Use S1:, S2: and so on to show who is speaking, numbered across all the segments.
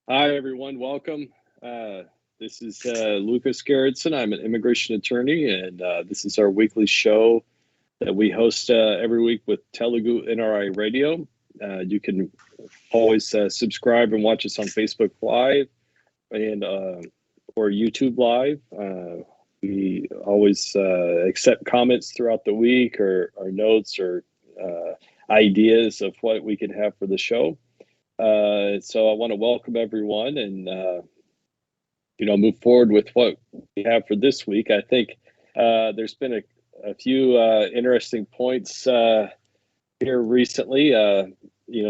S1: Hi, everyone. Welcome. This is Burgos Garritson. I'm an immigration attorney, and this is our weekly show that we host every week with Telugu NRI Radio. You can always subscribe and watch us on Facebook Live and or YouTube Live. We always accept comments throughout the week or notes or ideas of what we can have for the show. So I want to welcome everyone and move forward with what we have for this week. I think there's been a few interesting points here recently.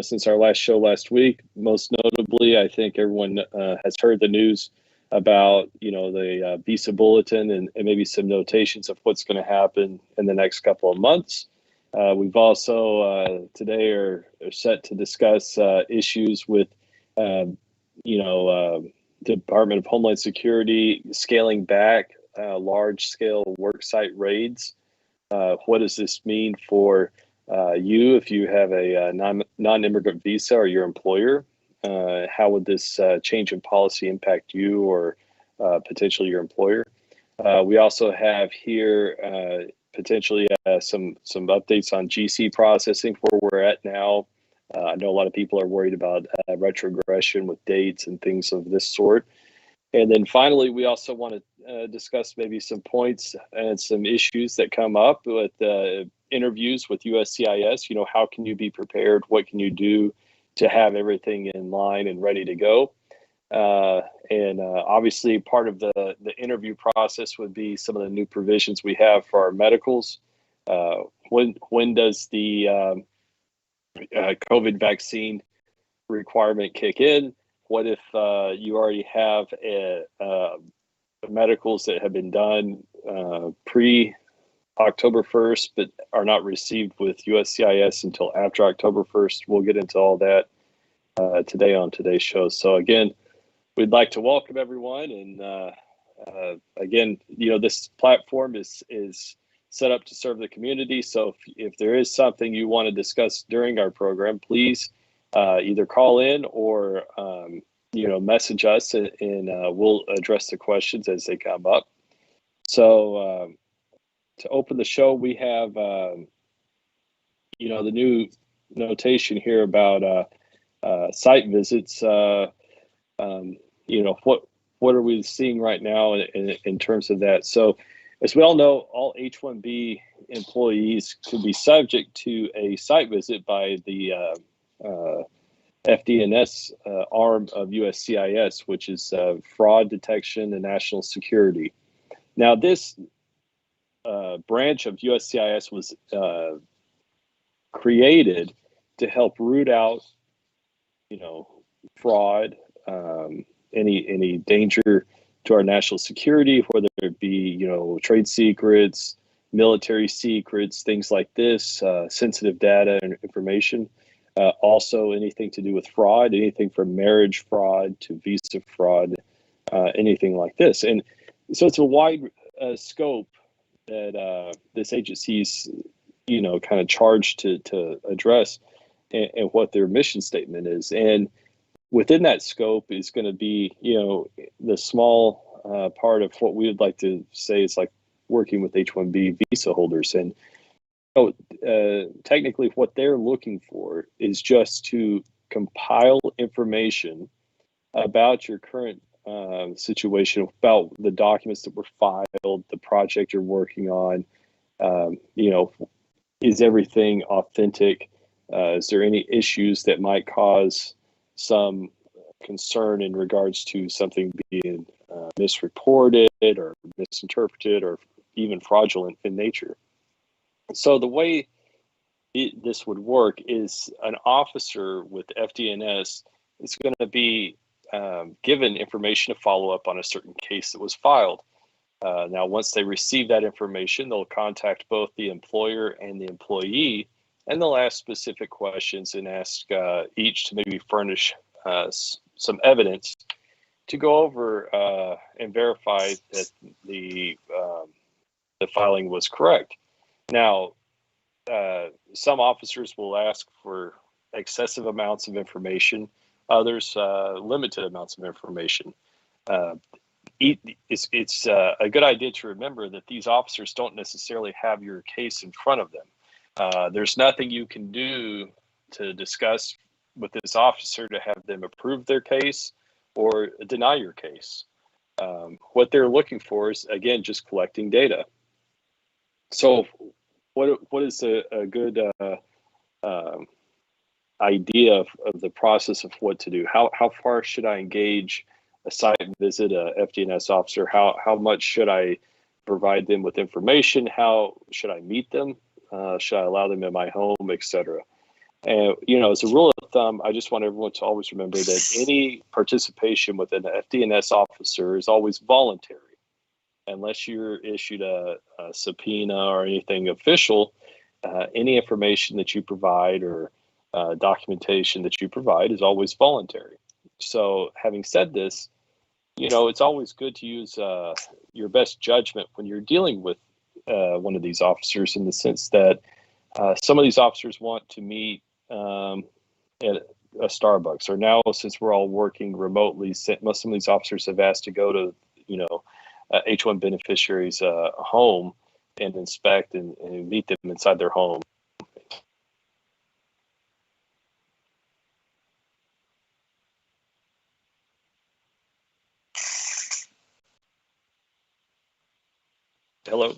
S1: Since our last show last week, most notably, I think everyone has heard the news about the visa bulletin and maybe some notations of what's going to happen in the next couple of months. We've also today are set to discuss issues with, Department of Homeland Security scaling back large-scale worksite raids. What does this mean for you if you have a non-immigrant visa or your employer? How would this change in policy impact you or potentially your employer? We also have here potentially some updates on GC processing, where we're at now. I know a lot of people are worried about retrogression with dates and things of this sort. And then finally, we also want to discuss maybe some points and some issues that come up with interviews with USCIS. How can you be prepared? What can you do to have everything in line and ready to go? And obviously, part of the interview process would be some of the new provisions we have for our medicals. When does the COVID vaccine requirement kick in? What if you already have medicals that have been done pre-October 1st, but are not received with USCIS until after October 1st? We'll get into all that today on today's show. So again, we'd like to welcome everyone. And again, this platform is set up to serve the community. So if there is something you want to discuss during our program, please either call in or message us, and we'll address the questions as they come up. So to open the show, we have the new notation here about site visits. What are we seeing right now in terms of that? So, as we all know, all H-1B employees could be subject to a site visit by the FDNS arm of USCIS, which is fraud detection and national security. Now, this branch of USCIS was created to help root out, fraud, any danger to our national security, whether it be, trade secrets, military secrets, things like this, sensitive data and information. Also, anything to do with fraud, anything from marriage fraud to visa fraud, anything like this. And so it's a wide scope that this agency's, kind of charged to address, and what their mission statement is. And within that scope is going to be, the small part of what we would like to say is like working with H-1B visa holders. And technically what they're looking for is just to compile information about your current situation, about the documents that were filed, the project you're working on. Is everything authentic? Is there any issues that might cause some concern in regards to something being misreported or misinterpreted or even fraudulent in nature? So the way this would work is an officer with FDNS is going to be given information to follow up on a certain case that was filed. Now, once they receive that information, they'll contact both the employer and the employee, and they'll ask specific questions and ask each to maybe furnish some evidence to go over and verify that the filing was correct. Now, some officers will ask for excessive amounts of information, others limited amounts of information. It's a good idea to remember that these officers don't necessarily have your case in front of them. There's nothing you can do to discuss with this officer to have them approve their case or deny your case. What they're looking for is, again, just collecting data. So what is a good idea of the process of what to do? How far should I engage a site visit, a FDNS officer? How much should I provide them with information? How should I meet them? Should I allow them in my home, etc.? And, as a rule of thumb, I just want everyone to always remember that any participation with an FDNS officer is always voluntary. Unless you're issued a subpoena or anything official, any information that you provide or documentation that you provide is always voluntary. So having said this, it's always good to use your best judgment when you're dealing with one of these officers, in the sense that some of these officers want to meet at a Starbucks, or now, since we're all working remotely, some of these officers have asked to go to, H-1 beneficiaries' home and inspect and meet them inside their home. Hello.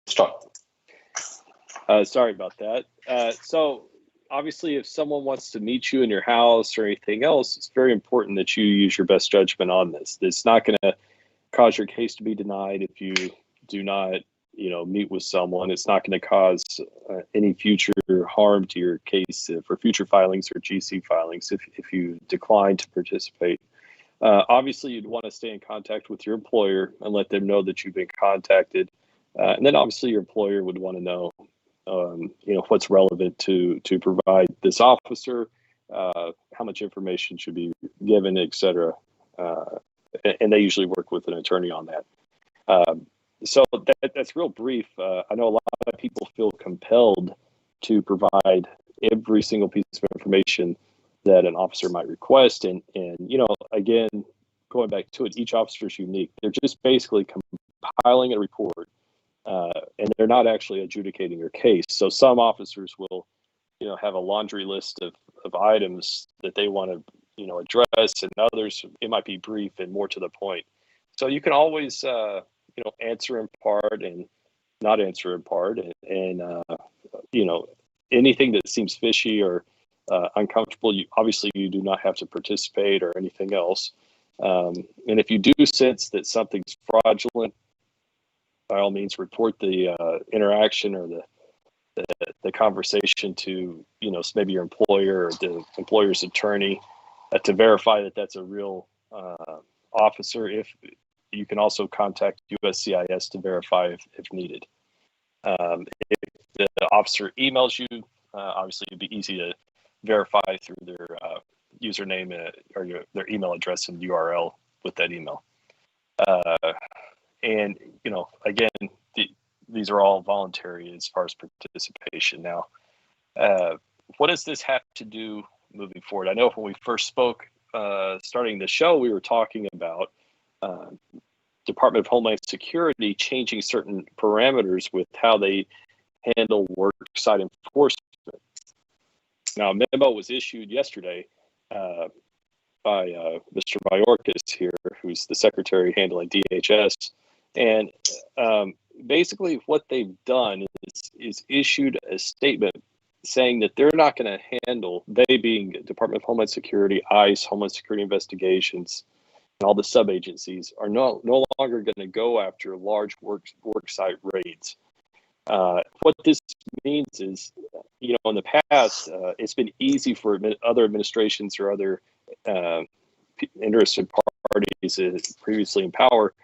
S2: Stop.
S1: Sorry about that. So obviously, if someone wants to meet you in your house or anything else, it's very important that you use your best judgment on this. It's not going to cause your case to be denied if you do not, meet with someone. It's not going to cause any future harm to your case for future filings or GC filings if you decline to participate. Obviously, you'd want to stay in contact with your employer and let them know that you've been contacted. And then obviously your employer would want to know, what's relevant to provide this officer, how much information should be given, et cetera. And they usually work with an attorney on that. So that's real brief. I know a lot of people feel compelled to provide every single piece of information that an officer might request. And again, going back to it, each officer is unique. They're just basically compiling a report. And they're not actually adjudicating your case. So some officers will, have a laundry list of items that they want to, address, and others, it might be brief and more to the point. So you can always, answer in part and not answer in part, and anything that seems fishy or uncomfortable, obviously you do not have to participate or anything else. And if you do sense that something's fraudulent, by all means, report the interaction or the conversation to, maybe your employer or the employer's attorney to verify that that's a real officer. If you can also contact USCIS to verify if needed. If the officer emails you, obviously it'd be easy to verify through their username or their email address and URL with that email. And, again, these are all voluntary as far as participation. Now, what does this have to do moving forward? I know when we first spoke, starting the show, we were talking about Department of Homeland Security changing certain parameters with how they handle worksite enforcement. Now, a memo was issued yesterday by Mr. Mayorkas here, who's the secretary handling DHS. And basically what they've done is issued a statement saying that they're not going to handle, they being Department of Homeland Security, ICE, Homeland Security Investigations, and all the sub-agencies are no longer going to go after large worksite raids. What this means is, in the past, it's been easy for other administrations or other interested parties previously in power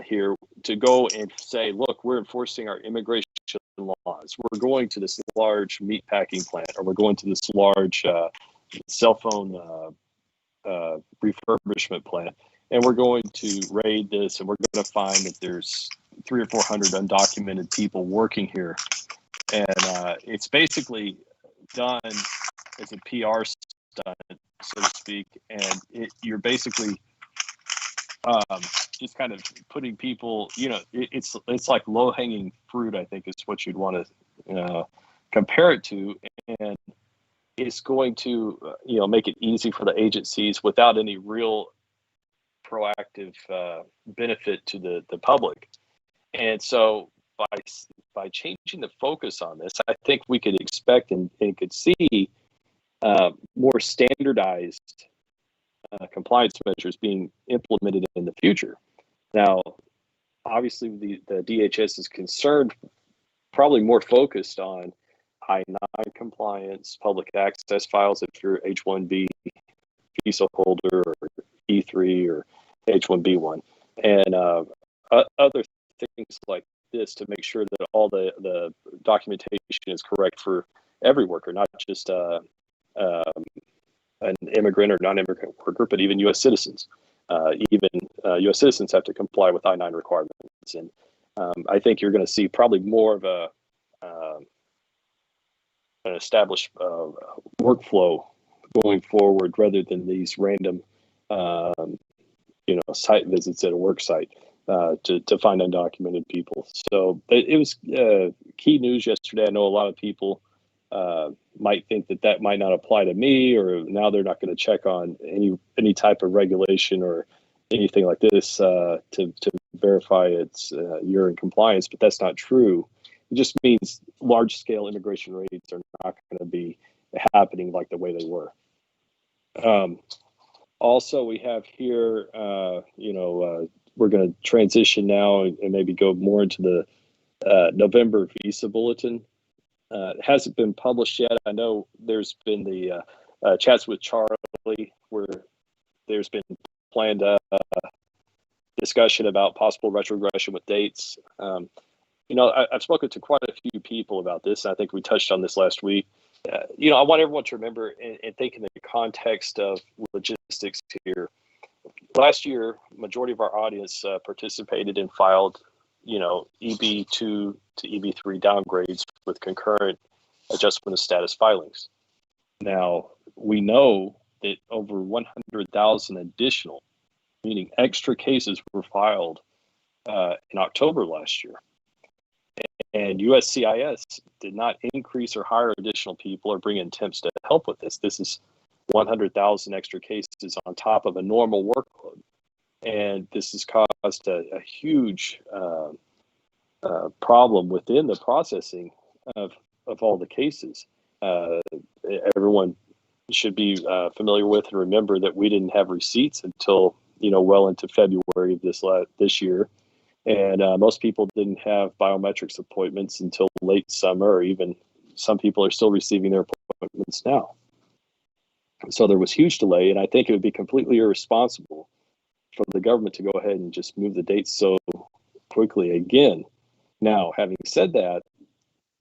S1: here to go and say, look, we're enforcing our immigration laws. We're going to this large meat packing plant, or we're going to this large cell phone refurbishment plant, and we're going to raid this, and we're going to find that there's 300 or 400 undocumented people working here. And it's basically done as a PR stunt, so to speak, and you're basically just kind of putting people, it's like low-hanging fruit, I think is what you'd want to compare it to, and it's going to make it easy for the agencies without any real proactive benefit to the public. And so by changing the focus on this, I think we could expect and could see more standardized compliance measures being implemented in the future. Now, obviously, the DHS is concerned, probably more focused on I-9 compliance, public access files if you're H-1B visa holder, or E3 or H-1B1, and other things like this to make sure that all the documentation is correct for every worker, not just an immigrant or non-immigrant worker, but even U.S. citizens. Even U.S. citizens have to comply with I-9 requirements. And I think you're going to see probably more of an established workflow going forward, rather than these random, site visits at a work site to find undocumented people. So it was key news yesterday. I know a lot of people might think that might not apply to me, or now they're not going to check on any type of regulation or anything like this to verify you're in compliance, but that's not true. It just means large-scale immigration raids are not going to be happening like the way they were. Also, we have here, we're going to transition now and maybe go more into the November visa bulletin. It hasn't been published yet. I know there's been the chats with Charlie where there's been planned discussion about possible retrogression with dates. I've spoken to quite a few people about this. I think we touched on this last week. I want everyone to remember and think in the context of logistics here. Last year, majority of our audience participated and filed, EB2 to EB3 downgrades with concurrent adjustment of status filings. Now, we know that over 100,000 additional, meaning extra cases, were filed in October last year. And USCIS did not increase or hire additional people or bring in temps to help with this. This is 100,000 extra cases on top of a normal workload. And this has caused a huge problem within the processing of all the cases. Everyone should be familiar with and remember that we didn't have receipts until well into February of this year, and most people didn't have biometrics appointments until late summer, or even some people are still receiving their appointments now. So there was huge delay, and I think it would be completely irresponsible for the government to go ahead and just move the dates so quickly again. Now, having said that,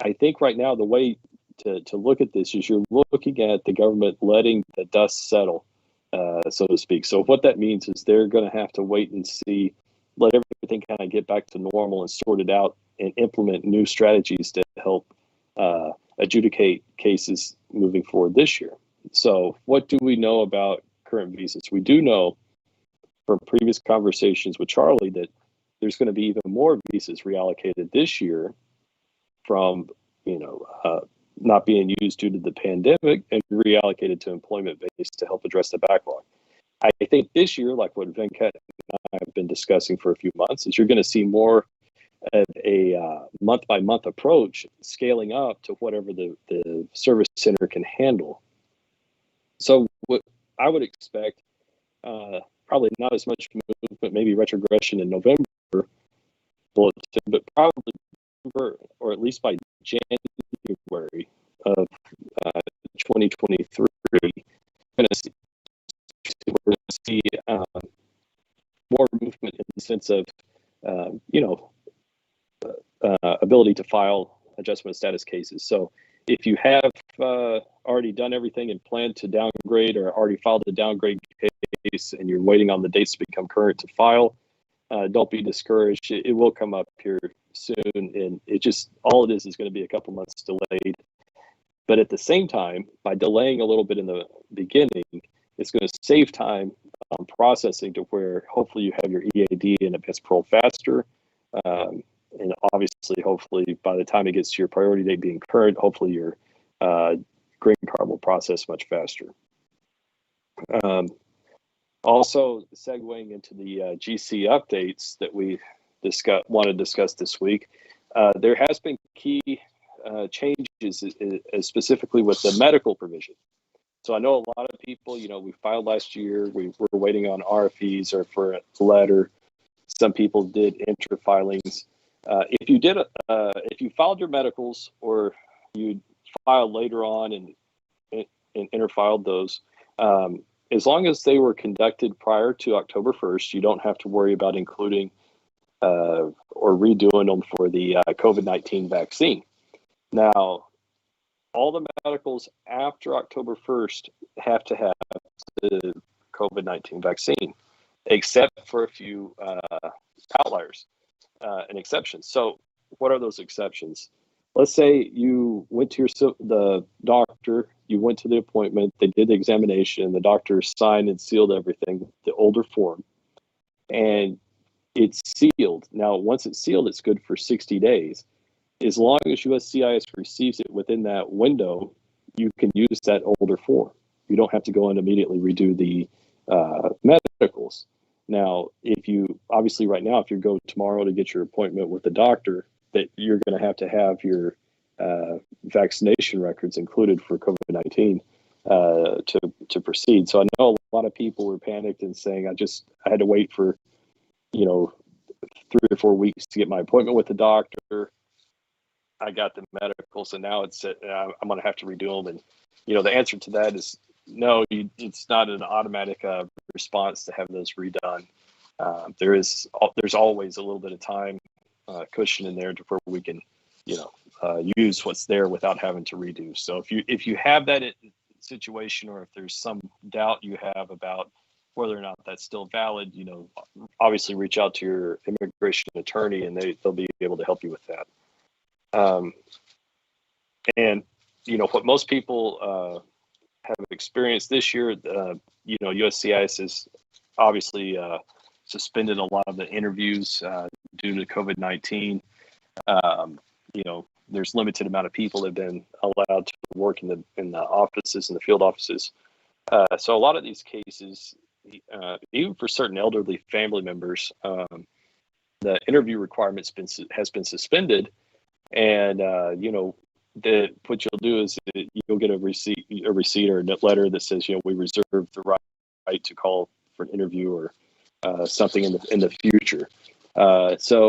S1: I think right now the way to look at this is you're looking at the government letting the dust settle, so to speak. So what that means is they're going to have to wait and see, let everything kind of get back to normal and sort it out, and implement new strategies to help adjudicate cases moving forward this year. So what do we know about current visas? We do know from previous conversations with Charlie that there's going to be even more visas reallocated this year from, not being used due to the pandemic, and reallocated to employment-based to help address the backlog. I think this year, like what Venkat and I have been discussing for a few months, is you're going to see more of a month-by-month approach, scaling up to whatever the service center can handle. So what I would expect, probably not as much movement, maybe retrogression in November, but probably, or at least by January of 2023, we're going to see more movement in the sense of, ability to file adjustment of status cases. So if you have already done everything and plan to downgrade or already filed a downgrade case and you're waiting on the dates to become current to file, don't be discouraged. It will come up here soon, and all it is going to be a couple months delayed. But at the same time, by delaying a little bit in the beginning, it's going to save time on processing to where hopefully you have your EAD and advanced parole faster. And obviously, hopefully, by the time it gets to your priority date being current, hopefully your green card will process much faster. Also, segueing into the GC updates that we want to discuss this week, there has been key changes specifically with the medical provision. So I know a lot of people, we filed last year, we were waiting on RFEs or for a letter. Some people did enter filings. If you filed your medicals or you filed later on and interfiled those, as long as they were conducted prior to October 1st, you don't have to worry about including or redoing them for the COVID-19 vaccine. Now, all the medicals after October 1st have to have the COVID-19 vaccine, except for a few outliers and exceptions. So what are those exceptions? Let's say you went to the doctor, you went to the appointment, they did the examination, the doctor signed and sealed everything, the older form, and it's sealed. Now, once it's sealed, it's good for 60 days. As long as USCIS receives it within that window, you can use that older form. You don't have to go and immediately redo the medicals. Now, obviously right now, if you go tomorrow to get your appointment with the doctor, that you're going to have your vaccination records included for COVID-19 to proceed. So I know a lot of people were panicked and saying, I had to wait for 3 or 4 weeks to get my appointment with the doctor. I got the medicals, and now I'm going to have to redo them. And the answer to that is no. It's not an automatic response to have those redone. There's always a little bit of time cushion in there to where we can use what's there without having to redo. So if you have that situation, or if there's some doubt you have about whether or not that's still valid, obviously reach out to your immigration attorney, and they'll be able to help you with that. And what most people have experienced this year, USCIS has obviously suspended a lot of the interviews due to COVID-19. There's limited amount of people that have been allowed to work in the offices, in the field offices. So a lot of these cases, even for certain elderly family members, the interview requirements has been suspended. And what you'll do is you'll get a receipt or a letter that says, we reserve the right to call for an interview or something in the future. So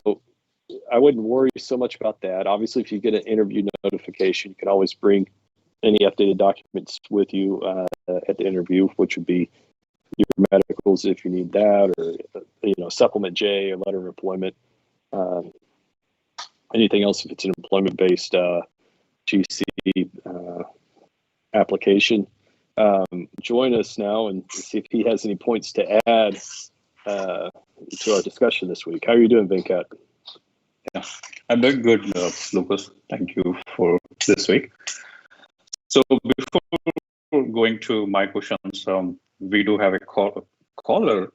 S1: I wouldn't worry so much about that. Obviously, if you get an interview notification, you can always bring any updated documents with you at the interview, which would be your medicals if you need that, or supplement J or letter of employment. Anything else if it's an employment-based GC application. Join us now and see if he has any points to add to our discussion this week. How are you doing, Venkat?
S2: Yeah, I'm doing good, Lucas. Thank you for this week. So before going to my questions, we do have a caller.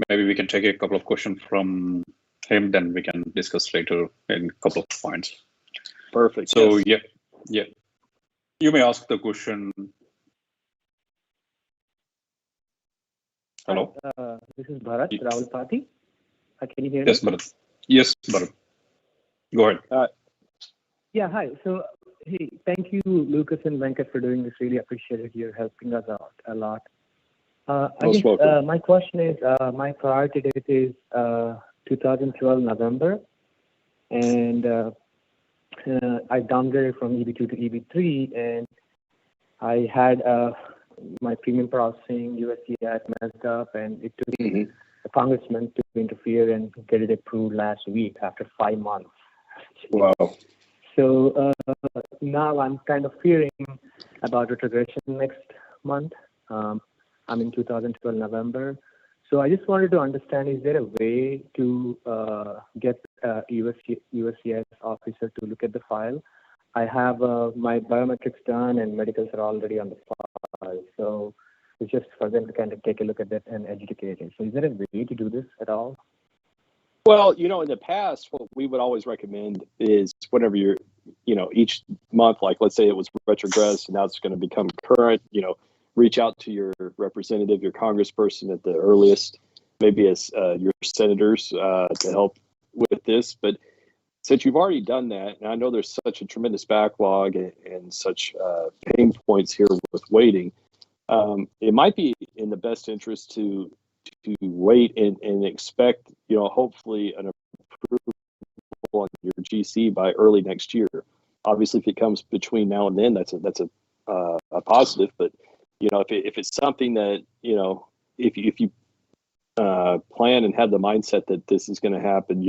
S2: Maybe we can take a couple of questions from him, then we can discuss later in a couple of points.
S1: Perfect.
S2: So
S1: yes.
S2: Yeah. You may ask the question. Hello.
S3: This is Bharat Rawalpati. Can you hear me?
S2: Yes, Bharat. Yes, Bharat. Go ahead.
S3: Yeah, hi. So, hey, thank you, Lucas and Venkat, for doing this. Really appreciate it. You're helping us out a lot. My question is, my priority date is 2012 November, and I downgraded from EB2 to EB3, and I had my premium processing USCIS messed up, and it took a congressman to interfere and get it approved last week after 5 months.
S1: Wow.
S3: So now I'm kind of fearing about retrogression next month. I'm in 2012 November. So I just wanted to understand, is there a way to get a USCIS officer to look at the file? I have my biometrics done and medicals are already on the file. So it's just for them to kind of take a look at that and adjudicate it. So is there a way to do this at all?
S1: Well, in the past, what we would always recommend is whenever you're, each month, like let's say it was retrogressed and now it's going to become current, reach out to your representative, your congressperson at the earliest, maybe as your senators to help with this. But since you've already done that, and I know there's such a tremendous backlog and such pain points here with waiting, it might be in the best interest to wait and expect, hopefully an approval on your GC by early next year. Obviously, if it comes between now and then, that's a positive. But if it's something that if you plan and have the mindset that this is going to happen,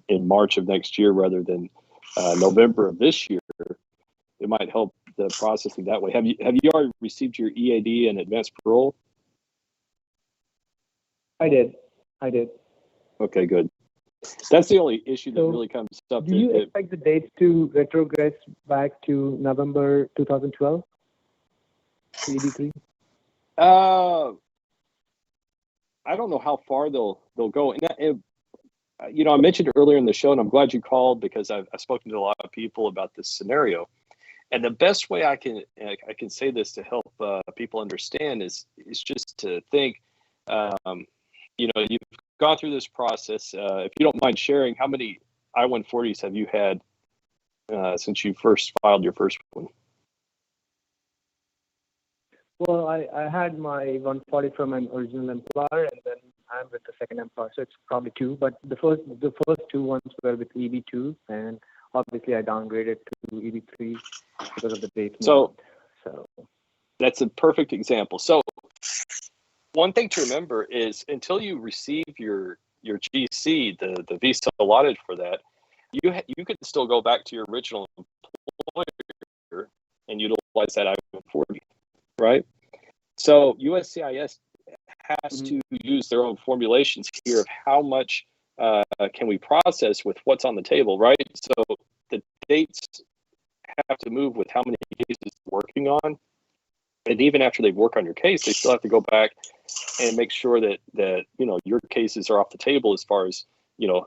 S1: in March of next year rather than November of this year, it might help the processing that way. Have you already received your EAD and advanced parole?
S3: I did.
S1: Okay, good. That's the only issue that really comes up.
S3: Do you expect the dates to retrogress back to November 2012? ED3?
S1: I don't know how far they'll go. And I mentioned earlier in the show, and I'm glad you called because I've spoken to a lot of people about this scenario. And the best way I can say this to help people understand is just to think, you've gone through this process. If you don't mind sharing, how many I-140s have you had since you first filed your first one?
S3: Well, I had my 140 from an original employer, and then I'm with the second employer, so it's probably two. But the first two ones were with EB2, and obviously I downgraded to EB3 because of the date. So
S1: that's a perfect example. So one thing to remember is until you receive your GC, the visa allotted for that, you can still go back to your original employer and utilize that I-140, right? So USCIS has to use their own formulations here of how much can we process with what's on the table, right? So the dates have to move with how many cases they're working on. And even after they work on your case, they still have to go back and make sure that your cases are off the table as far as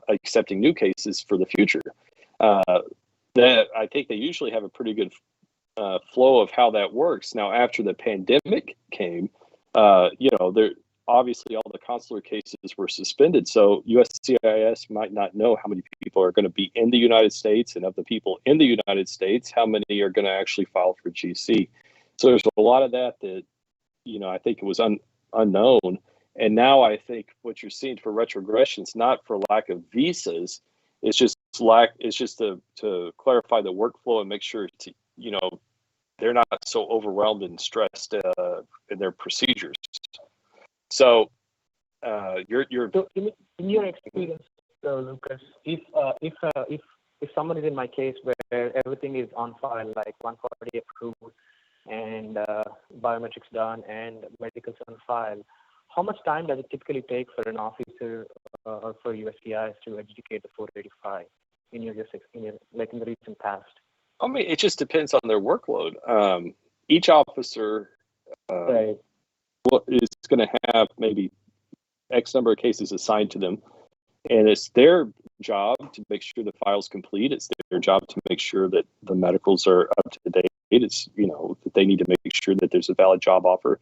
S1: accepting new cases for the future. That I think they usually have a pretty good flow of how that works. Now, after the pandemic came, there obviously all the consular cases were suspended, so USCIS might not know how many people are going to be in the United States, and of the people in the United States, how many are going to actually file for GC. So there's a lot of that I think it was unknown. And now I think what you're seeing for retrogressions, not for lack of visas, it's just to clarify the workflow and make sure they're not so overwhelmed and stressed in their procedures. So
S3: So in your experience, Lucas, if someone is in my case where everything is on file, like 140 approved and biometrics done and medicals on file, how much time does it typically take for an officer or for USCIS to adjudicate the 485 in the recent past?
S1: I mean, it just depends on their workload. Each officer
S3: Right.
S1: is going to have maybe X number of cases assigned to them, and it's their job to make sure the file's complete. It's their job to make sure that the medicals are up to date. It's that they need to make sure that there's a valid job offer.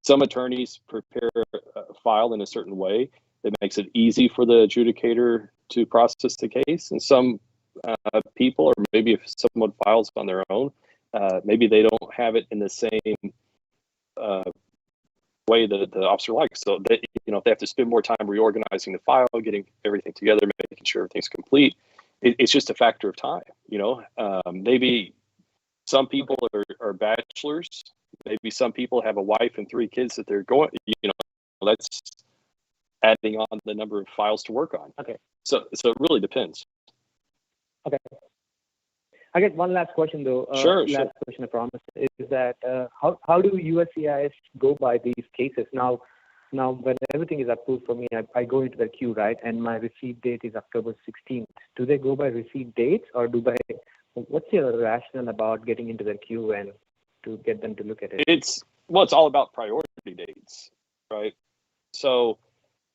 S1: Some attorneys prepare a file in a certain way that makes it easy for the adjudicator to process the case, and some people, or maybe if someone files on their own, maybe they don't have it in the same way that the officer likes. So they, if they have to spend more time reorganizing the file, getting everything together, making sure everything's complete, it's just a factor of time. Maybe some people are bachelors. Maybe some people have a wife and 3 kids that they're going. That's adding on the number of files to work on.
S3: Okay.
S1: So it really depends.
S3: Okay. I guess one last question though.
S1: Sure.
S3: Last question, I promise, is that how do USCIS go by these cases now? Now, when everything is approved for me, I go into the queue, right? And my receipt date is October 16th. Do they go by receipt dates, or what's your rationale about getting into the queue and to get them to look at it?
S1: It's all about priority dates, right? So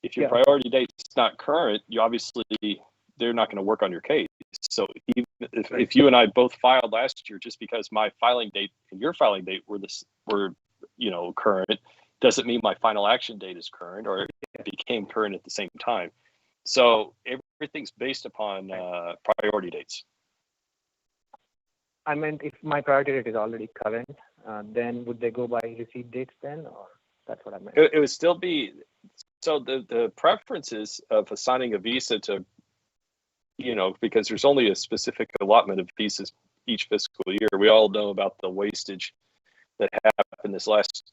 S1: if your priority date's not current, they're not going to work on your case. So even if you and I both filed last year, just because my filing date and your filing date were current, doesn't mean my final action date is current or it became current at the same time. So everything's based upon priority dates.
S3: I meant if my priority date is already current, then would they go by receipt dates then, or that's what I meant?
S1: It would still be, so the preferences of assigning a visa to, because there's only a specific allotment of visas each fiscal year. We all know about the wastage that happened this last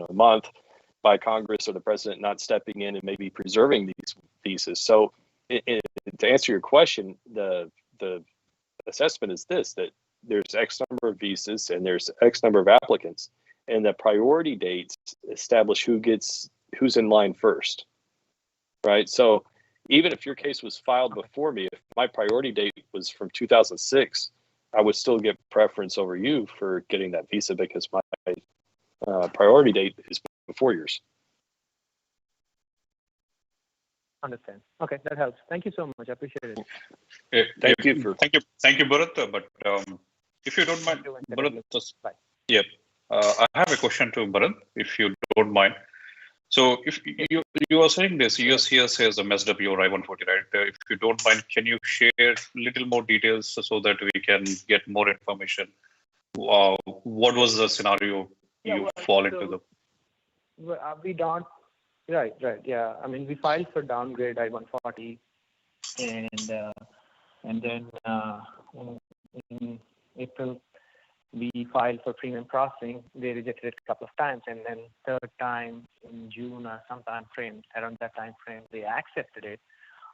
S1: month by Congress or the president not stepping in and maybe preserving these visas. So to answer your question, the assessment is that there's X number of visas and there's X number of applicants, and the priority dates establish who's in line first, right? So even if your case was filed before me, if my priority date was from 2006, I would still get preference over you for getting that visa because my priority date is before yours.
S3: Understand. Okay, that helps. Thank you so much. I appreciate
S2: it.
S1: Thank you,
S2: Bharat. But if you don't mind, Bharat, I have a question to Bharat, if you don't mind. So if you are saying this, USCIS has messed up your I-140, right? If you don't mind, can you share little more details so that we can get more information? What was the scenario you fall into the?
S3: We don't. Right. Yeah. I mean, we filed for downgrade I-140, and then in April we filed for premium processing. They rejected it a couple of times, and then third time in June or some time frame, around that time frame, they accepted it,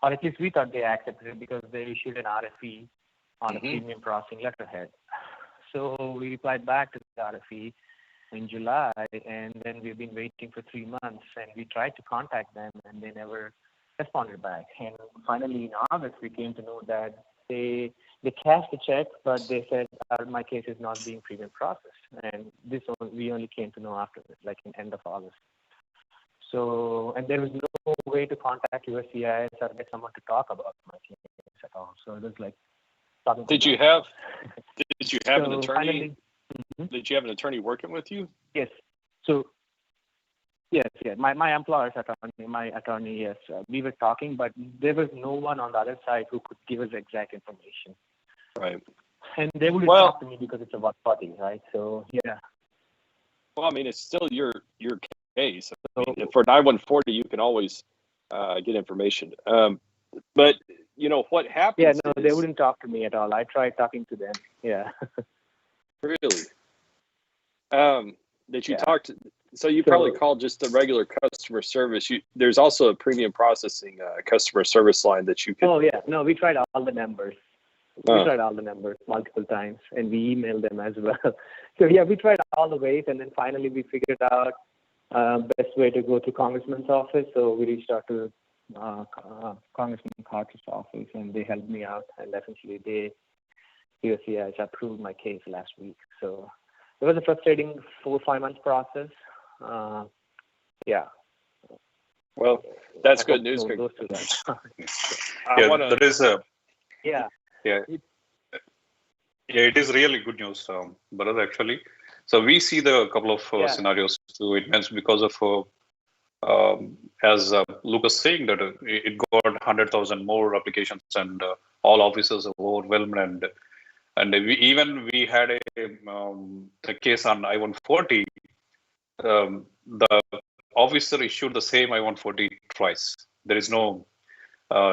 S3: or at least we thought they accepted it because they issued an RFE on a premium processing letterhead. So we replied back to the RFE in July, and then we've been waiting for 3 months, and we tried to contact them, and they never responded back. And finally, in August, we came to know that they cashed the check, but they said my case is not being premium processed, and we only came to know after, like in end of August. So, and there was no way to contact USCIS or get someone to talk about my case at all. So it was like talking.
S1: Did you have an attorney?
S3: Finally,
S1: Did you have an attorney working with you?
S3: Yes. So, yes. My employer's attorney, my attorney, yes. We were talking, but there was no one on the other side who could give us exact information.
S1: Right.
S3: And they wouldn't talk to me because it's a 140, right? So, yeah.
S1: Well, I mean, it's still your case. I mean, for an I-140, you can always get information. But, what happens?
S3: Yeah, no, they wouldn't talk to me at all. I tried talking to them. Yeah.
S1: Really? Did you talk to? So you probably called just the regular customer service. There's also a premium processing customer service line that you could.
S3: Oh yeah, no, we tried all the numbers. We tried all the numbers multiple times, and we emailed them as well. So yeah, we tried all the ways, and then finally we figured out best way to go to Congressman's office. So we reached out to Congressman Carter's office, and they helped me out, and eventually USCIS approved my case last week. So it was a frustrating 4 or 5 months process. Yeah.
S1: Well, that's good news.
S2: It is really good news, Bharat, actually. So we see the couple of scenarios too. It means because of, as Lucas saying, that it got 100,000 more applications, and all officers are overwhelmed, and we had a case on I-140. The officer issued the same I-140 twice. There is no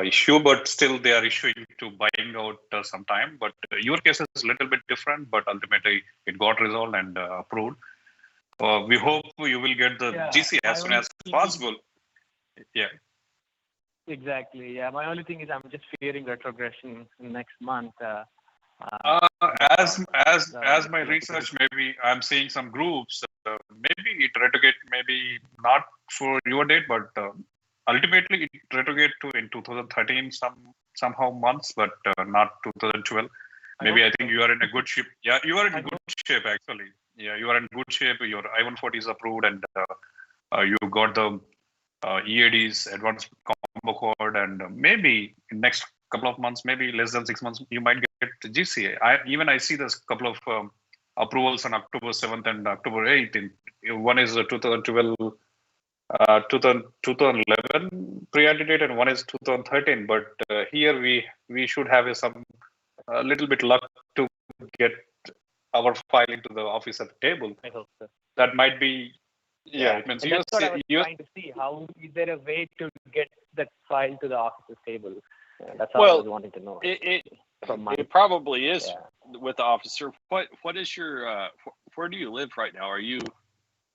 S2: issue, but still they are issuing to buying out sometime. But your case is a little bit different, but ultimately it got resolved and approved. We hope you will get the GC as soon as possible. Yeah.
S3: Exactly. Yeah. My only thing is I'm just fearing retrogression next month.
S2: As my research, maybe I'm seeing some groups. Maybe it retrograde, maybe not for your date, but ultimately it retrograde to in 2013 somehow months, but not 2012. Maybe I think you are in a good shape. Yeah, you are in good shape actually. Yeah, you are in good shape. Your I-140 is approved, and you got the EADs, advanced combo code, and maybe in next couple of months, maybe less than 6 months, you might get GCA. I see there's a couple of approvals on October 7th and October 8th. One is 2012, 2011 pre-entry date, and one is 2013. But here we should have some a little bit luck to get our file into the office at the table.
S3: I hope so.
S2: That might be. Yeah, it means
S3: that's what I was trying to see. How is there a way to get that file to the office's table? That's all I was wanting to know.
S1: It probably is with the officer. What is your where do you live right now?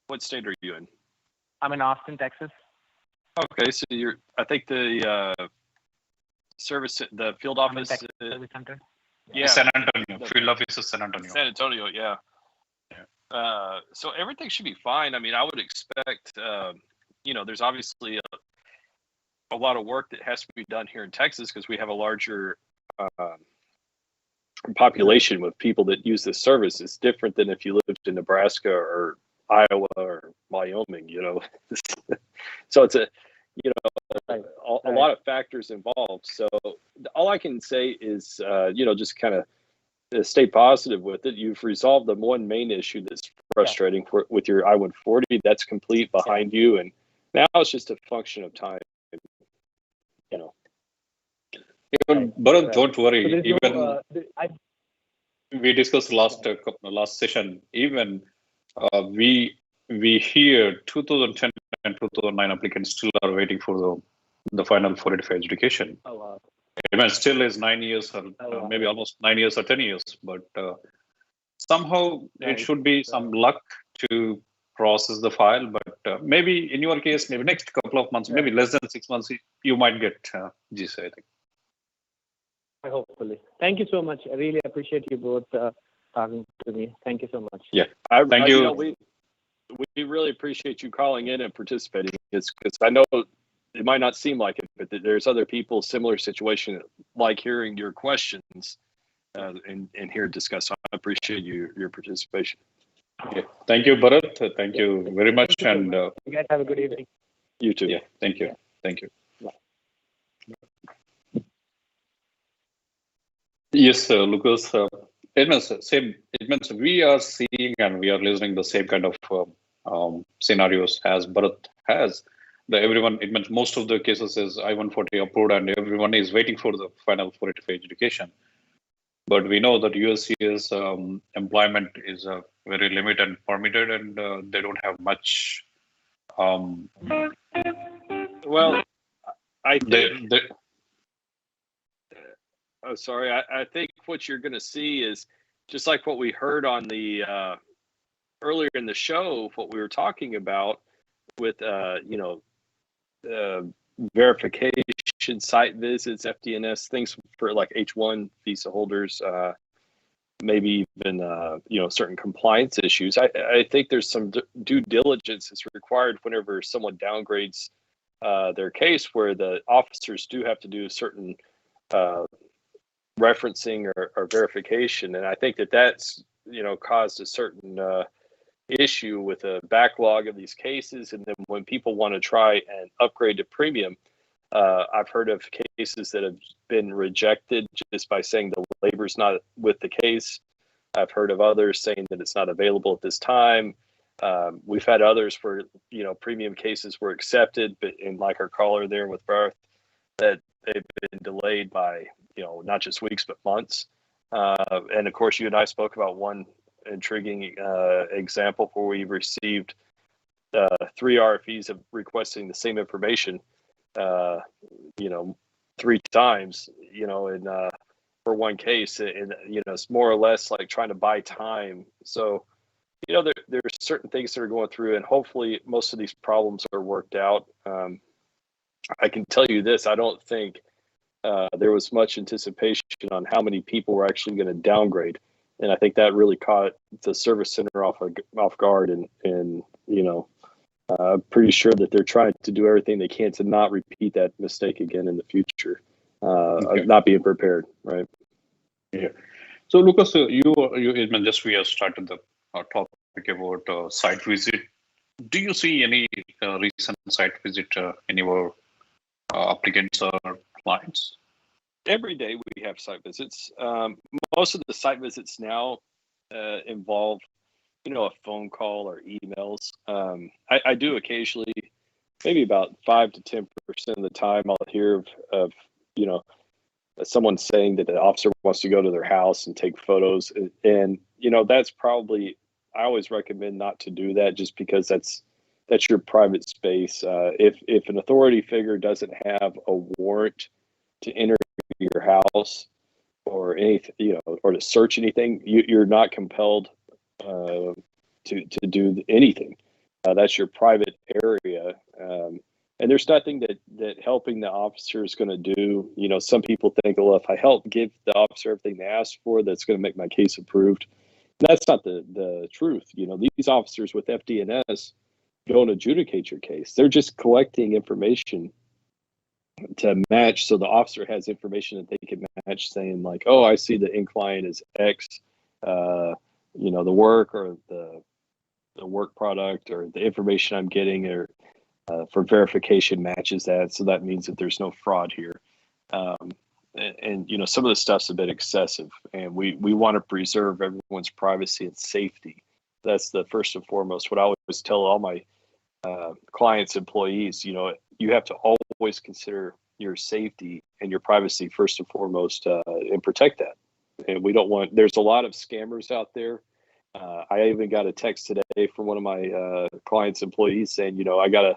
S1: What state are you in?
S3: I'm in Austin, Texas.
S1: Okay, so I think the field office
S3: service center.
S2: Yeah, San Antonio. Field office is San Antonio.
S1: San Antonio, yeah. So everything should be fine. I mean, I would expect, there's obviously a lot of work that has to be done here in Texas because we have a larger population with people that use this service. It's different than if you lived in Nebraska or Iowa or Wyoming, So it's a lot of factors involved. So all I can say is, just kind of stay positive with it. You've resolved the one main issue that's frustrating with your I-140. That's complete behind you, and now it's just a function of time.
S2: But don't worry. We discussed last session. Even we hear 2010 and 2009 applicants still are waiting for the final 485 education.
S3: Oh wow.
S2: It still is 9 years or maybe almost 9 years or 10 years, but somehow it should be some luck to process the file. But maybe in your case, maybe next couple of months, maybe less than 6 months, you might get GCA, I think.
S3: Hopefully. Thank you so much. I really appreciate you both talking to me. Thank you so much.
S2: Yeah, thank you.
S1: We really appreciate you calling in and participating. It's because I know it might not seem like it, but there's other people similar situation like hearing your questions and here discuss. So I appreciate your participation.
S2: Yeah. Thank you, Bharat. Thank you very much. And
S3: you guys have a good evening.
S1: You too.
S2: Yeah. Thank you. Thank you. Yes, Lucas. It means we are seeing and we are listening the same kind of scenarios as Bharat has. It means most of the cases is I-140 approved and everyone is waiting for the final 485 education. But we know that USC's employment is very limited and permitted, and they don't have much.
S1: Well, I think. I think what you're going to see is just like what we heard on the earlier in the show, what we were talking about with verification, site visits, FDNS, things for like H-1 visa holders, maybe even certain compliance issues. I think there's some due diligence that's required whenever someone downgrades their case, where the officers do have to do certain referencing or verification, and I think that's caused a certain issue with a backlog of these cases. And then when people want to try and upgrade to premium, I've heard of cases that have been rejected just by saying the labor's not with the case. I've heard of others saying that it's not available at this time. We've had others where premium cases were accepted, but in like our caller there with Barth, that they've been delayed by not just weeks but months. And of course, you and I spoke about one intriguing example where we received 3 RFEs of requesting the same information 3 times for one case, and it's more or less like trying to buy time. So there's certain things that are going through, and hopefully most of these problems are worked out. I can tell you this: I don't think there was much anticipation on how many people were actually going to downgrade, and I think that really caught the service center off guard. And I'm pretty sure that they're trying to do everything they can to not repeat that mistake again in the future. Not being prepared, right?
S2: Yeah. So, Lucas, just we have started the topic about site visit. Do you see any recent site visit anywhere? Applicants or clients?
S1: Every day we have site visits. Most of the site visits now involve, a phone call or emails. I do occasionally, maybe about 5 to 10% of the time, I'll hear of someone saying that the officer wants to go to their house and take photos, and that's probably, I always recommend not to do that, just because that's your private space. If an authority figure doesn't have a warrant to enter your house or anything, or to search anything, you're not compelled to do anything. That's your private area, and there's nothing that helping the officer is going to do. Some people think, well, if I help give the officer everything they asked for, that's going to make my case approved. And that's not the truth. These officers with FDNS don't adjudicate your case. They're just collecting information to match, so the officer has information that they can match, saying like, oh, I see the incline is X, the work or the work product or the information I'm getting or for verification matches that, so that means that there's no fraud here. And some of the stuff's a bit excessive, and we want to preserve everyone's privacy and safety. That's the first and foremost. What I always tell all my clients, employees, you have to always consider your safety and your privacy first and foremost, and protect that. And we don't want, there's a lot of scammers out there. I even got a text today from one of my clients' employees saying, I got an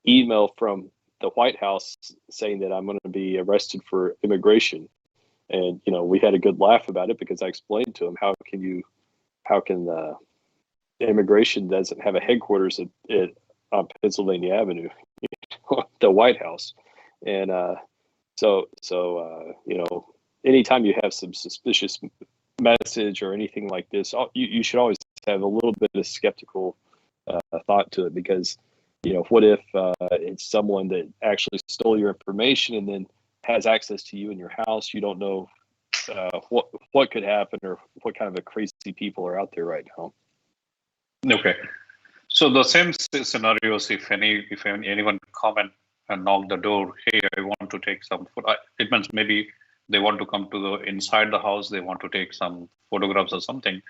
S1: email from the White House saying that I'm going to be arrested for immigration. And, we had a good laugh about it, because I explained to him, how can immigration doesn't have a headquarters on Pennsylvania Avenue, the White House. And anytime you have some suspicious message or anything like this, you should always have a little bit of skeptical thought to it, because what if it's someone that actually stole your information and then has access to you in your house? You don't know what could happen, or what kind of a crazy people are out there right now.
S2: Okay. So the same scenarios, if anyone come and knock the door, hey, I want to take some photo. It means maybe they want to come to the inside the house, they want to take some photographs or something.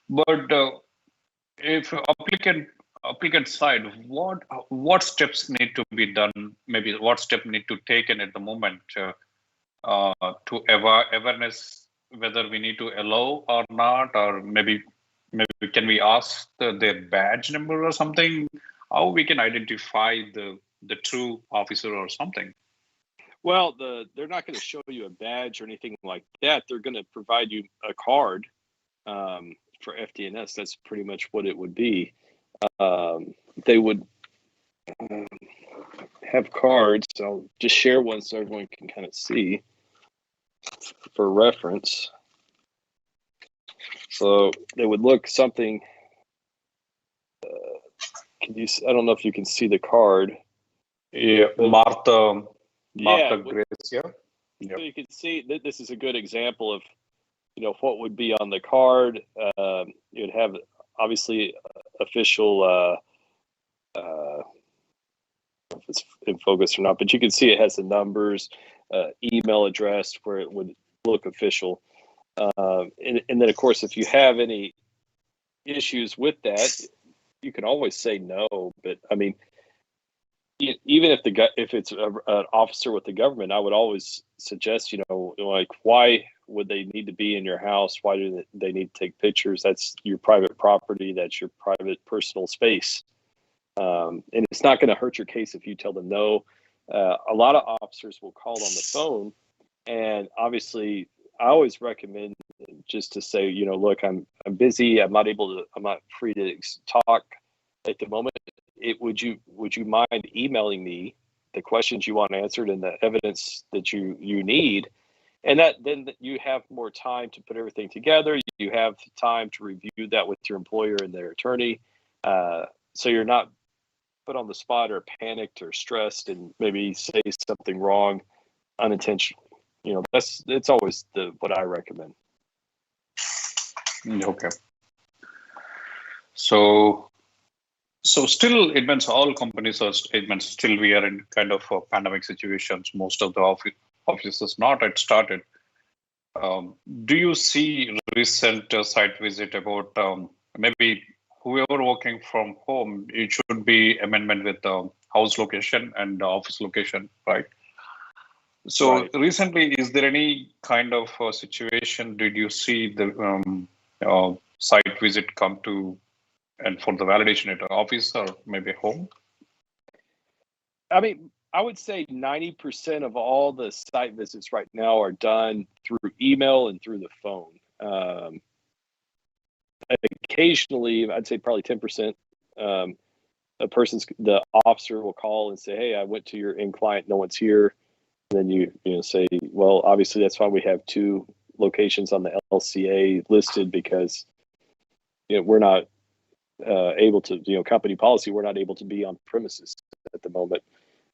S2: But if applicant side, what steps need to be done? Maybe what step need to taken at the moment to awareness whether we need to allow or not, or maybe can we ask their badge number or something? How we can identify the true officer or something?
S1: Well, they're not going to show you a badge or anything like that. They're going to provide you a card for FDNS. That's pretty much what it would be. They would have cards. I'll just share one so everyone can kind of see for reference. So they would look something. I don't know if you can see the card.
S2: Yeah, Martha Grace. Yeah.
S1: So you can see that this is a good example of, what would be on the card. You'd have obviously official. I don't know if it's in focus or not, but you can see it has the numbers, email address where it would look official. And then, of course, if you have any issues with that, you can always say no. But I mean, even if it's an officer with the government, I would always suggest, like, why would they need to be in your house? Why do they need to take pictures? That's your private property. That's your private personal space. And it's not going to hurt your case if you tell them no. A lot of officers will call on the phone, and obviously I always recommend just to say, look, I'm busy. I'm not free to talk at the moment. Would you mind emailing me the questions you want answered and the evidence that you need. And that then you have more time to put everything together. You have time to review that with your employer and their attorney. So you're not put on the spot or panicked or stressed and maybe say something wrong unintentionally. It's always what I recommend.
S2: Okay. So still, it means all companies are, it means still we are in kind of pandemic situations. Most of the offices not yet started. Do you see recent site visit about maybe whoever working from home, it should be amendment with the house location and the office location, right? So
S1: right.
S2: Recently, is there any kind of situation? Did you see the site visit come to and for the validation at the office or maybe home?
S1: I mean, I would say 90% of all the site visits right now are done through email and through the phone. Occasionally, I'd say probably 10%, the officer will call and say, "Hey, I went to your end client, no one's here." And then you say, "Well, obviously that's why we have 2 locations on the LCA listed, because we're not able to, company policy, we're not able to be on premises at the moment."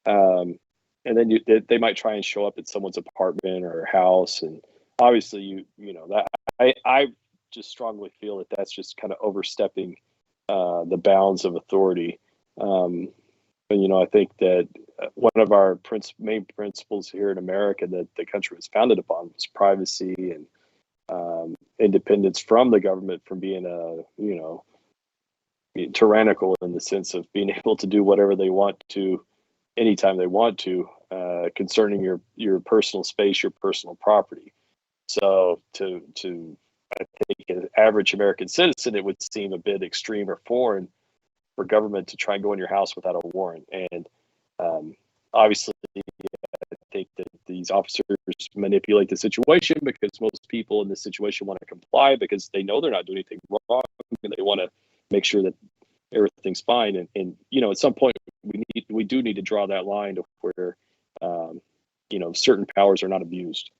S1: And then they might try and show up at someone's apartment or house, and obviously that I just strongly feel that that's just kind of overstepping the bounds of authority. And I think that one of our main principles here in America that the country was founded upon was privacy and independence from the government, from being tyrannical in the sense of being able to do whatever they want to anytime they want to concerning your personal space, your personal property. So to I think an average American citizen, it would seem a bit extreme or foreign for government to try and go in your house without a warrant. And obviously, I think that these officers manipulate the situation because most people in this situation want to comply because they know they're not doing anything wrong, and they want to make sure that everything's fine. And at some point, we do need to draw that line to where certain powers are not abused.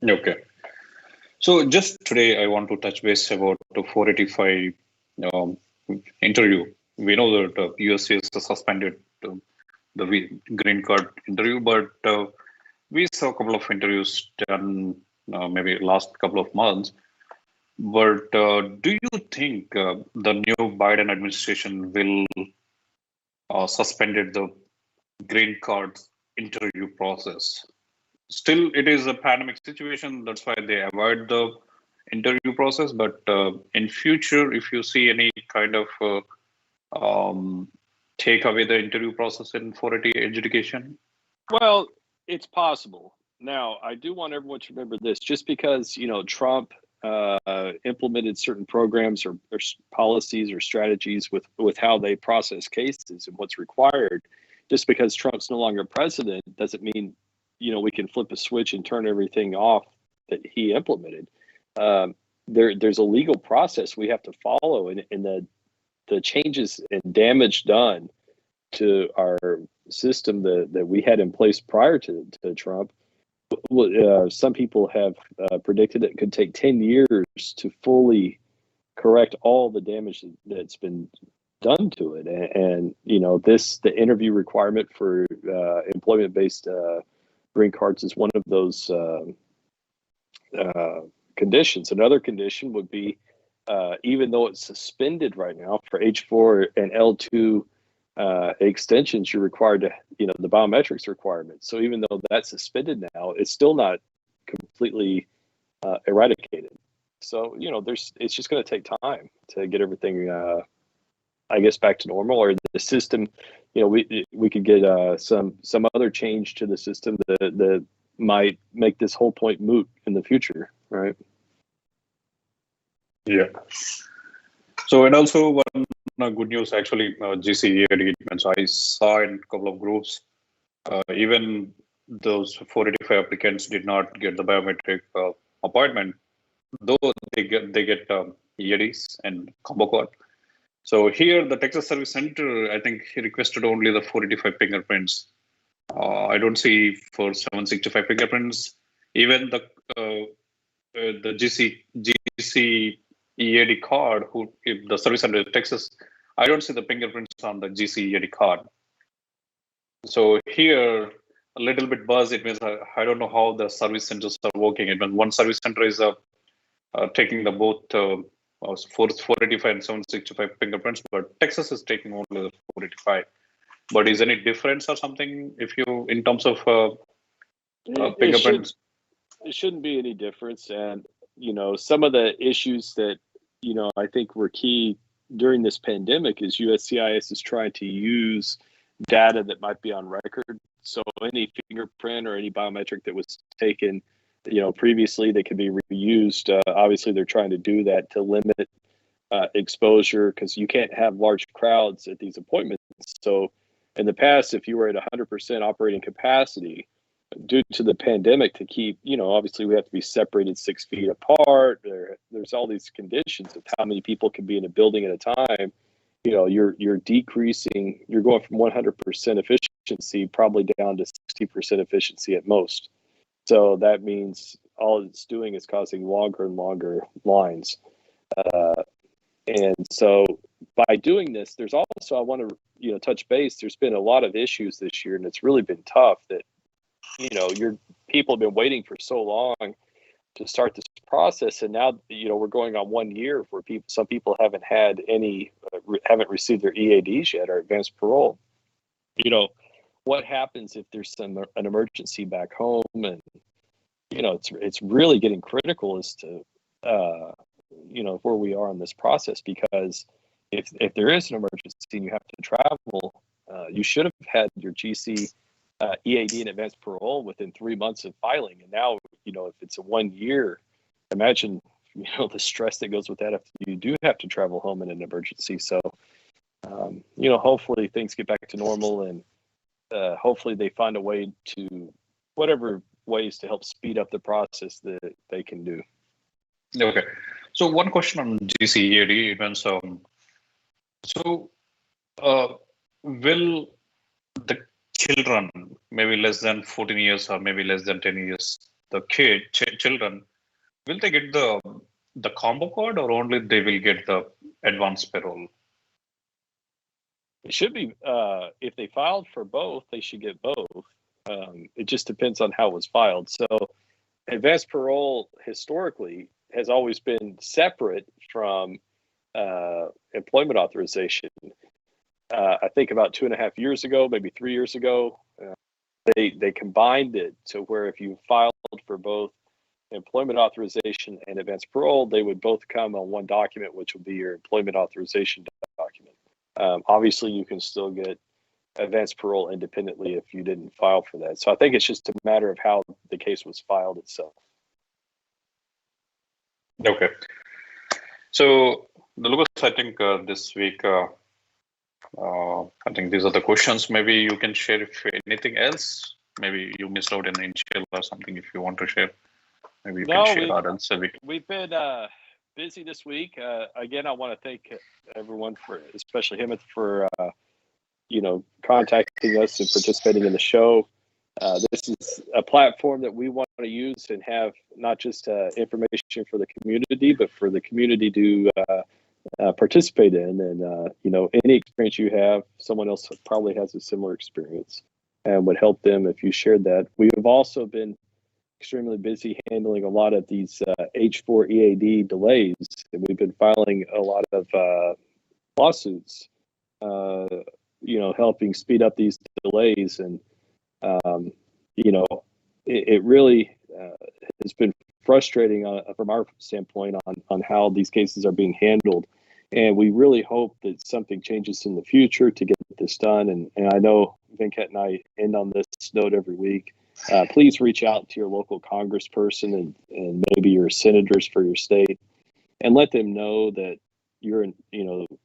S2: Okay. So just today, I want to touch base about the 485 interview. We know that USA has suspended the green card interview, but we saw a couple of interviews done maybe last couple of months. But do you think the new Biden administration will suspended the green card interview process? Still, it is a pandemic situation. That's why they avoid the interview process. But in future, if you see any kind of take away the interview process in 480 education?
S1: Well, it's possible. Now, I do want everyone to remember this. Just because Trump implemented certain programs or policies or strategies with how they process cases and what's required, just because Trump's no longer president doesn't mean we can flip a switch and turn everything off that he implemented. There's a legal process we have to follow, and the changes and damage done to our system that we had in place prior to Trump. Some people have predicted it could take 10 years to fully correct all the damage that's been done to it. And the interview requirement for employment-based green cards is one of those conditions. Another condition would be, even though it's suspended right now for H4 and L2 extensions, you're required to, the biometrics requirement. So even though that's suspended now, it's still not completely eradicated. So, it's just going to take time to get everything, I guess, back to normal, or the system, we could get some other change to the system that might make this whole point moot in the future, right?
S2: Yeah. So, and also one good news, actually, GCEAD, I saw in a couple of groups, even those 485 applicants did not get the biometric appointment, though they get EADs and combo card. So here, the Texas Service Center, I think he requested only the 485 fingerprints. I don't see for 765 fingerprints. Even the GC EAD card, if the service center in Texas, I don't see the fingerprints on the GC EAD card. So here, a little bit buzz. It means I don't know how the service centers are working. It means one service center is taking the both 485 and 765 fingerprints, but Texas is taking only the 485. But is any difference or something if you in terms of fingerprints?
S1: It shouldn't be any difference. And some of the issues that I think were key during this pandemic is USCIS is trying to use data that might be on record. So any fingerprint or any biometric that was taken previously, they could be reused. Obviously, they're trying to do that to limit exposure, because you can't have large crowds at these appointments. So in the past, if you were at 100% operating capacity, due to the pandemic, to keep, obviously we have to be separated 6 feet apart. There's all these conditions of how many people can be in a building at a time. You're decreasing, you're going from 100% efficiency probably down to 60% efficiency at most. So that means all it's doing is causing longer and longer lines. And so by doing this, there's also, I want to, touch base. There's been a lot of issues this year, and it's really been tough that, your people have been waiting for so long to start this process. And now, we're going on 1 year where some people haven't had haven't received their EADs yet or advanced parole. What happens if there's an emergency back home? And, it's really getting critical as to, where we are in this process, because if there is an emergency and you have to travel, you should have had your GC EAD and advanced parole within 3 months of filing. And now, if it's a 1 year, imagine, the stress that goes with that if you do have to travel home in an emergency. So, hopefully things get back to normal, and hopefully they find a way to, whatever ways to help speed up the process that they can do.
S2: Okay. So one question on GC EAD events. Will the children, maybe less than 14 years or maybe less than 10 years, the children, will they get the combo card, or only they will get the advanced parole?
S1: It should be, if they filed for both, they should get both. It just depends on how it was filed. So advanced parole historically has always been separate from employment authorization. I think about 2.5 years ago, maybe 3 years ago, they combined it to where if you filed for both employment authorization and advanced parole, they would both come on one document, which would be your employment authorization document. Obviously, you can still get advanced parole independently if you didn't file for that. So I think it's just a matter of how the case was filed itself.
S2: Okay. So, Lucas, I think this week, I think these are the questions. Maybe you can share if anything else. Maybe you missed out in initial or something. If you want to share, maybe you can share our answer.
S1: We've been busy this week. Again, I want to thank everyone, especially Hemant, for contacting us and participating in the show. This is a platform that we want to use and have not just information for the community, but for the community to participate in. And any experience you have, someone else probably has a similar experience and would help them if you shared that. We have also been extremely busy handling a lot of these H4 EAD delays, and we've been filing a lot of lawsuits, helping speed up these delays. And it really has been frustrating from our standpoint on how these cases are being handled. And we really hope that something changes in the future to get this done. And I know Venkat and I end on this note every week. Please reach out to your local congressperson and maybe your senators for your state, and let them know that you're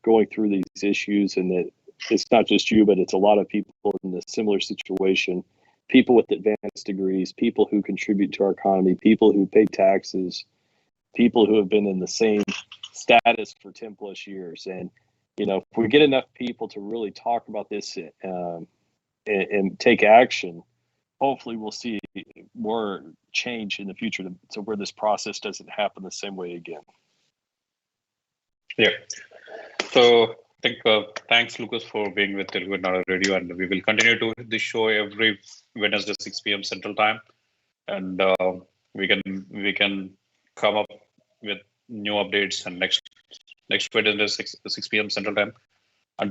S1: going through these issues, and that it's not just you, but it's a lot of people in a similar situation. People with advanced degrees, people who contribute to our economy, people who pay taxes, people who have been in the same status for 10 plus years. And if we get enough people to really talk about this and take action, hopefully we'll see more change in the future to where this process doesn't happen the same way again.
S2: Yeah. So I think thanks, Lucas, for being with Telugu NRI Radio, and we will continue to this show every Wednesday 6 p.m. Central Time, and we can come up with new updates and next Wednesday 6 p.m. Central Time.